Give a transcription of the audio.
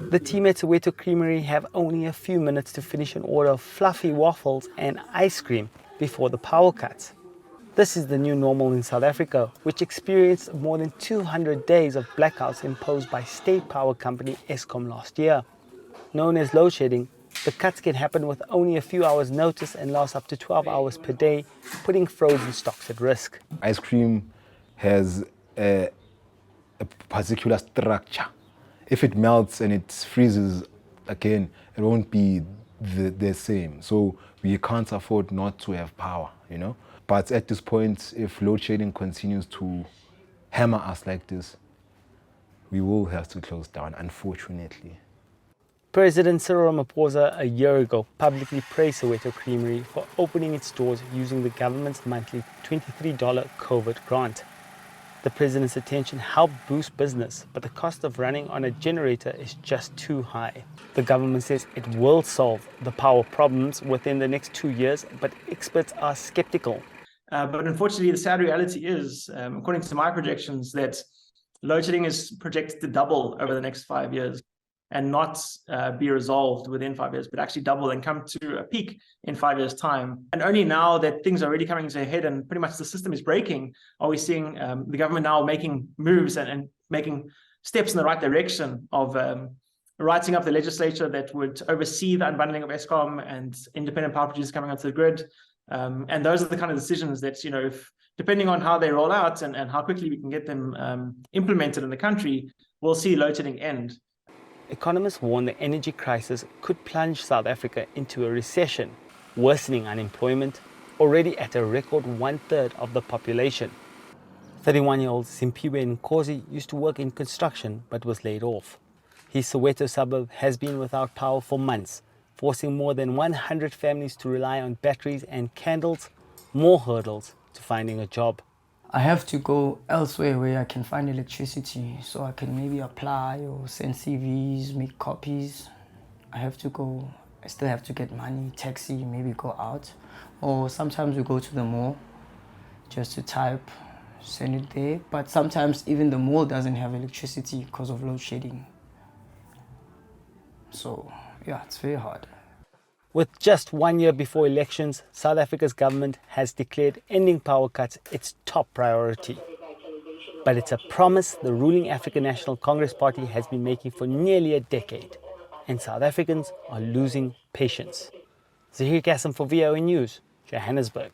The team at Soweto Creamery have only a few minutes to finish an order of fluffy waffles and ice cream before the power cuts. This is the new normal in South Africa, which experienced more than 200 days of blackouts imposed by state power company Eskom last year. Known as load shedding, the cuts can happen with only a few hours' notice and last up to 12 hours per day, putting frozen stocks at risk. Ice cream has a particular structure. If it melts and it freezes again, it won't be the same. So we can't afford not to have power, you know. But at this point, if load shedding continues to hammer us like this, we will have to close down, unfortunately. President Cyril Ramaphosa a year ago publicly praised Soweto Creamery for opening its doors using the government's monthly $23 COVID grant. The president's attention helped boost business, but the cost of running on a generator is just too high. The government says it will solve the power problems within the next 2 years, but experts are skeptical. But unfortunately, the sad reality is, according to my projections, that load shedding is projected to double over the next 5 years and not be resolved within 5 years, but actually double and come to a peak in 5 years' time. And only now that things are already coming to a head and pretty much the system is breaking, are we seeing the government now making moves and making steps in the right direction of writing up the legislature that would oversee the unbundling of Eskom and independent power producers coming onto the grid. And those are the kind of decisions that, you know, if depending on how they roll out and how quickly we can get them implemented in the country, we'll see load shedding end. Economists warn the energy crisis could plunge South Africa into a recession, worsening unemployment, already at a record 1/3 of the population. 31-year-old Simphiwe Nkosi used to work in construction but was laid off. His Soweto suburb has been without power for months, forcing more than 100 families to rely on batteries and candles, more hurdles to finding a job. I have to go elsewhere where I can find electricity, so I can maybe apply or send CVs, make copies. I still have to get money, taxi, maybe go out. Or sometimes we go to the mall just to type, send it there. But sometimes even the mall doesn't have electricity because of load shedding. So yeah, it's very hard. With just 1 year before elections, South Africa's government has declared ending power cuts its top priority. But it's a promise the ruling African National Congress Party has been making for nearly a decade, and South Africans are losing patience. Zaheer Cassim for VOANews, Johannesburg.